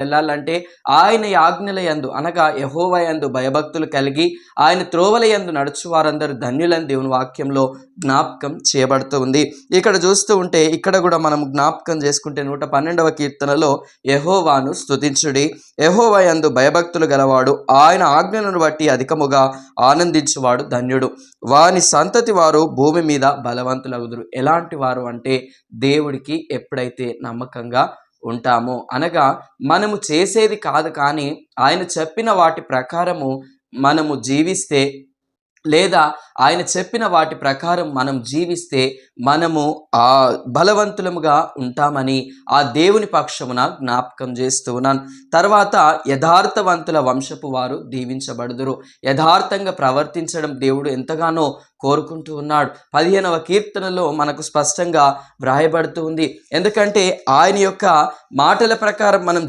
వెళ్ళాలంటే ఆయన ఆజ్ఞల యందు అనగా యెహోవా యందు భయభక్తులు కలిగి ఆయన త్రోవల యందు నడుచు వారందరూ ధన్యులని దేవుని వాక్యంలో జ్ఞాపకం చేయబడుతూ ఉంది. ఇక్కడ చూస్తూ ఉంటే ఇక్కడ కూడా మనం జ్ఞాపకం చేసుకుంటే 112వ కీర్తనలో యెహోవాను స్తుతించుడి, యెహోవా యందు భయభక్తులు గలవాడు ఆయన ఆజ్ఞలను బట్టి అధికముగా ఆనందించువాడు ధన్యుడు, వాని సంతతి వారు భూమి మీద బలవంతులగుదురు. ఎలాంటి వారు అంటే దేవుడికి ఎప్పుడైతే నమ్మకంగా ఉంటామో, అనగా మనము చేసేది కాదు కానీ ఆయన చెప్పిన వాటి ప్రకారము మనము జీవిస్తే, లేదా ఆయన చెప్పిన వాటి ప్రకారం మనం జీవిస్తే మనము ఆ బలవంతులముగా ఉంటామని ఆ దేవుని పక్షమున జ్ఞాపకం చేస్తూ ఉన్నాను. తర్వాత యథార్థవంతుల వంశపు వారు దీవించబడుదురు. యథార్థంగా ప్రవర్తించడం దేవుడు ఎంతగానో కోరుకుంటూ ఉన్నాడు. 15వ కీర్తనలో మనకు స్పష్టంగా వ్రాయబడుతూ ఉంది. ఎందుకంటే ఆయన యొక్క మాటల ప్రకారం మనం